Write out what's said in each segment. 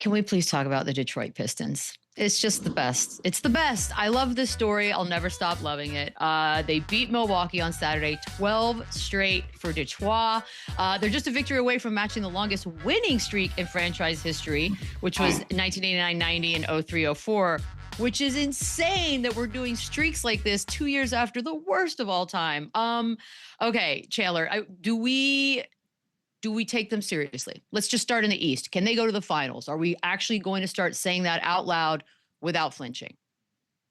Can we please talk about the Detroit Pistons? It's just the best. It's the best. I love this story. I'll never stop loving it. They beat Milwaukee on Saturday, 12 straight for Detroit. They're just a victory away from matching the longest winning streak in franchise history, which was 1989-90 and 03-04, which is insane that we're doing streaks like this 2 years after the worst of all time. Okay, Chandler, do we take them seriously? Let's just start in the East. Can they go to the finals? Are we actually going to start saying that out loud without flinching?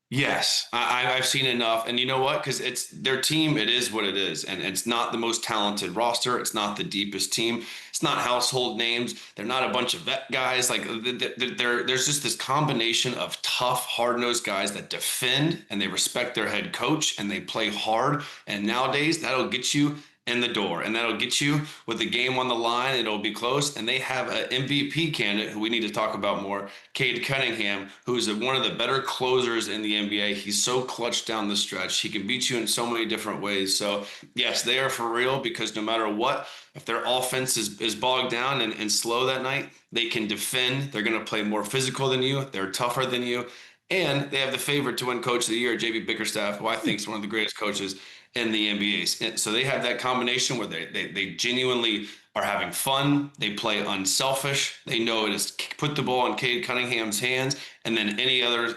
Yes, I've seen enough. And you know what? Because it's their team. It is what it is. And it's not the most talented roster. It's not the deepest team. It's not household names. They're not a bunch of vet guys. Like there's just this combination of tough, hard-nosed guys that defend and they respect their head coach and they play hard. And nowadays, that'll get you in the door, and that'll get you with the game on the line. It'll be close, and they have an MVP candidate who we need to talk about more, Cade Cunningham, who's one of the better closers in the NBA. He's so clutch down the stretch. He can beat you in so many different ways. So yes, they are for real, because no matter what, if their offense is bogged down and slow that night, they can defend. They're going to play more physical than you. They're tougher than you. And they have the favorite to win Coach of the Year, JB Bickerstaff, who I think is one of the greatest coaches in the NBA. So they have that combination where they genuinely are having fun. They play unselfish. They know it is put the ball in Cade Cunningham's hands, and then any other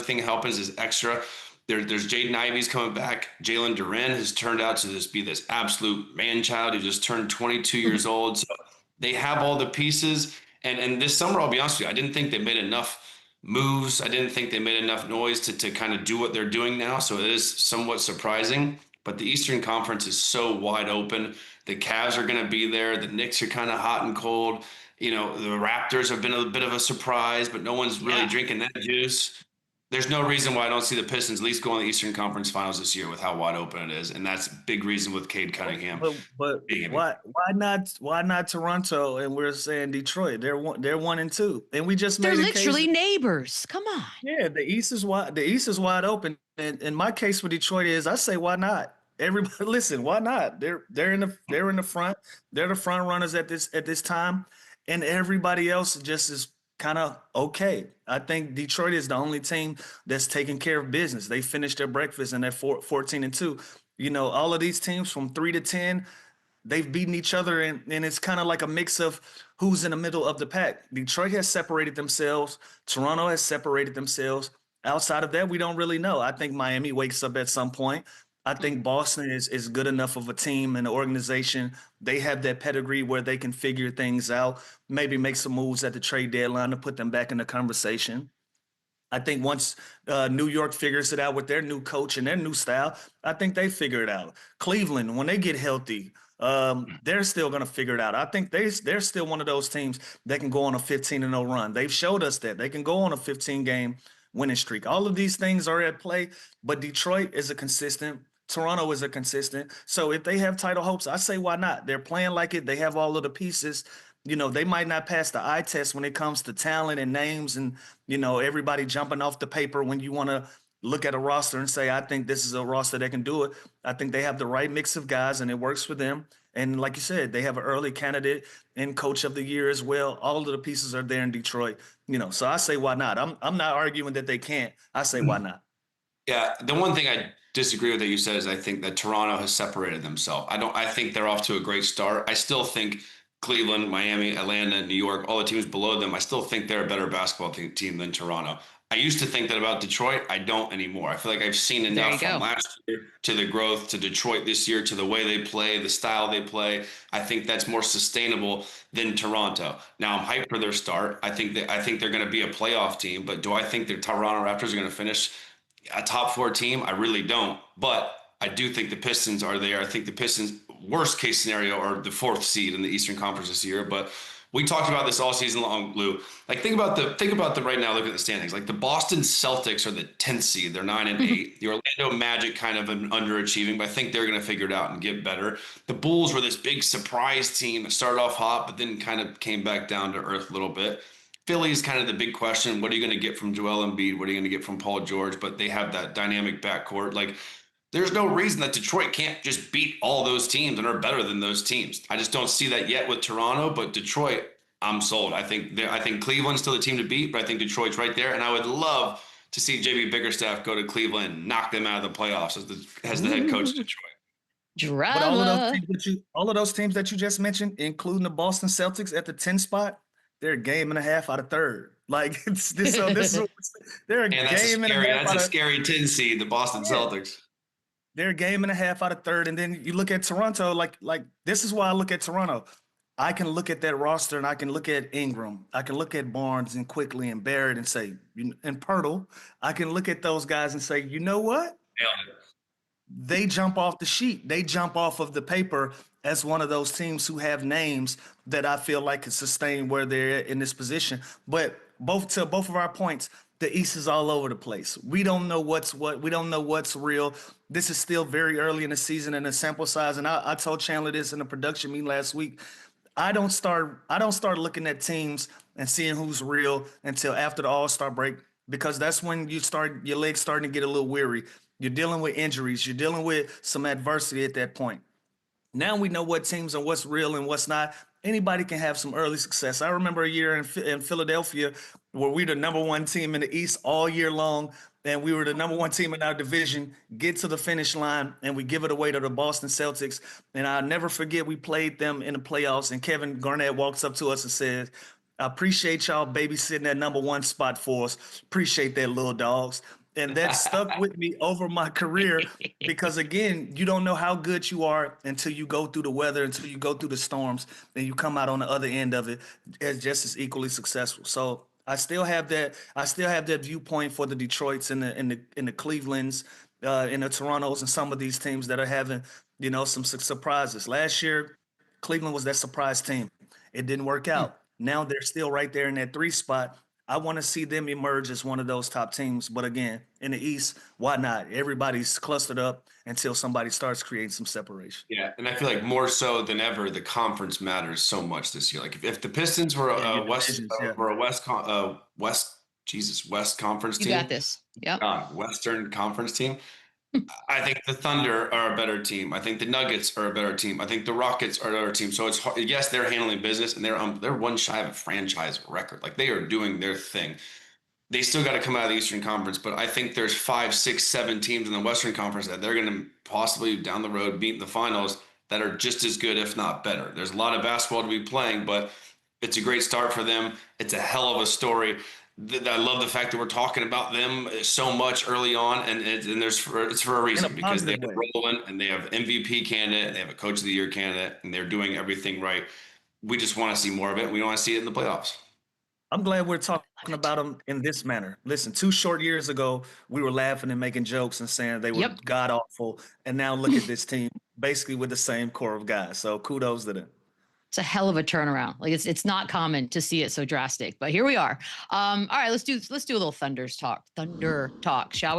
thing happens is extra. There's Jaden Ivey's coming back. Jalen Duren has turned out to be this absolute man-child who just turned 22 years old. So they have all the pieces. And this summer, I'll be honest with you, I didn't think they made enough moves. I didn't think they made enough noise to kind of do what they're doing now. So it is somewhat surprising. But the Eastern Conference is so wide open. The Cavs are going to be there. The Knicks are kind of hot and cold. You know, the Raptors have been a bit of a surprise, but no one's really drinking that juice. There's no reason why I don't see the Pistons at least go in the Eastern Conference Finals this year with how wide open it is, and that's a big reason with Cade Cunningham. But why not Toronto? And we're saying Detroit. They're 1-2, and we just they're made literally neighbors. Come on. Yeah, the East is wide open. And my case for Detroit is, I say, why not? Everybody, listen, why not? They're in the front. They're the front runners at this time, and everybody else just is kind of okay. I think Detroit is the only team that's taking care of business. They finished their breakfast and they're 14-2. You know, all of these teams from 3 to 10, they've beaten each other, and it's kind of like a mix of who's in the middle of the pack. Detroit has separated themselves. Toronto has separated themselves. Outside of that, we don't really know. I think Miami wakes up at some point. I think Boston is good enough of a team and an organization. They have that pedigree where they can figure things out, maybe make some moves at the trade deadline to put them back in the conversation. I think once New York figures it out with their new coach and their new style, I think they figure it out. Cleveland, when they get healthy, they're still going to figure it out. I think they're still one of those teams that can go on a 15-0 run. They've showed us that. They can go on a 15-game winning streak. All of these things are at play, but Detroit is a consistent. Toronto is a consistent. So if they have title hopes, I say why not? They're playing like it. They have all of the pieces. You know, they might not pass the eye test when it comes to talent and names and, you know, everybody jumping off the paper when you want to look at a roster and say, I think this is a roster that can do it. I think they have the right mix of guys and it works for them. And like you said, they have an early candidate in Coach of the Year as well. All of the pieces are there in Detroit, you know, so I say why not? I'm not arguing that they can't. I say why not? Yeah, the one thing I disagree with that you said is I think that Toronto has separated themselves. I think they're off to a great start. I still think Cleveland, Miami, Atlanta, New York, all the teams below them, I still think they're a better basketball team than Toronto. I used to think that about Detroit. I don't anymore. I feel like I've seen enough from last year to the growth to Detroit this year to the way they play, the style they play. I think that's more sustainable than Toronto. Now I'm hyped for their start. I think they're going to be a playoff team, but do I think the Toronto Raptors are going to finish a top 4 team? I really don't. But I do think the Pistons are there. I think the Pistons, worst case scenario, are the 4th seed in the Eastern Conference this year. But we talked about this all season long, Lou. Like, think about the right now, look at the standings. Like, the Boston Celtics are the 10th seed. They're 9-8. The Orlando Magic kind of underachieving, but I think they're going to figure it out and get better. The Bulls were this big surprise team that started off hot, but then kind of came back down to earth a little bit. Philly's kind of the big question. What are you going to get from Joel Embiid? What are you going to get from Paul George? But they have that dynamic backcourt. Like, there's no reason that Detroit can't just beat all those teams and are better than those teams. I just don't see that yet with Toronto, but Detroit, I'm sold. I think Cleveland's still the team to beat, but I think Detroit's right there. And I would love to see JB Bickerstaff go to Cleveland and knock them out of the playoffs as the head coach of Detroit. But Drama. all of those teams that you just mentioned, including the Boston Celtics at the 10 spot, they're a game and a half out of third. Like it's this. So this is they're a And game and a half. that's a scary 10 seed, the Boston Celtics. They're a game and a half out of third, and then you look at Toronto. Like this is why I look at Toronto. I can look at that roster and I can look at Ingram. I can look at Barnes and Quickly and Barrett and say, and Pirtle. I can look at those guys and say, you know what? Yeah. They jump off the sheet. They jump off of the paper as one of those teams who have names that I feel like can sustain where they're in this position. But both of our points, the East is all over the place. We don't know what's what. We don't know what's real. This is still very early in the season and the sample size. And I told Chandler this in the production meeting last week. I don't start looking at teams and seeing who's real until after the All-Star break, because that's when your legs starting to get a little weary. You're dealing with injuries. You're dealing with some adversity at that point. Now we know what teams and what's real and what's not. Anybody can have some early success. I remember a year in Philadelphia where we were the number one team in the East all year long, and we were the number one team in our division, get to the finish line, and we give it away to the Boston Celtics. And I'll never forget we played them in the playoffs, and Kevin Garnett walks up to us and says, I appreciate y'all babysitting that number one spot for us. Appreciate that, little dogs. And that stuck with me over my career because, again, you don't know how good you are until you go through the weather, until you go through the storms, and you come out on the other end of it as just as equally successful. So I still have that. I still have that viewpoint for the Detroits and the Clevelands, and the Torontos, and some of these teams that are having, some surprises. Last year, Cleveland was that surprise team. It didn't work out. Now they're still right there in that 3 spot. I want to see them emerge as one of those top teams. But again, in the East, why not? Everybody's clustered up until somebody starts creating some separation. Yeah, and I feel like more so than ever, the conference matters so much this year. Like if the Pistons were a West Conference team, You got this. Yep. Western Conference team. I think the Thunder are a better team. I think the Nuggets are a better team. I think the Rockets are a better team. So it's hard. Yes, they're handling business, and they're one shy of a franchise record. Like they are doing their thing. They still got to come out of the Eastern Conference, but I think there's 5, 6, 7 teams in the Western Conference that they're going to possibly down the road beat in the finals that are just as good, if not better. There's a lot of basketball to be playing, but it's a great start for them. It's a hell of a story. I love the fact that we're talking about them so much early on, and it's for a reason, because they're rolling and they have MVP candidate, they have a Coach of the Year candidate, and they're doing everything right. We just want to see more of it. We want to see it in the playoffs. I'm glad we're talking about them in this manner. Listen, 2 short years ago, we were laughing and making jokes and saying they were god awful, and now look at this team, basically with the same core of guys. So kudos to them. It's a hell of a turnaround. Like it's not common to see it so drastic, but here we are. All right, let's do a little Thunder talk, shall we?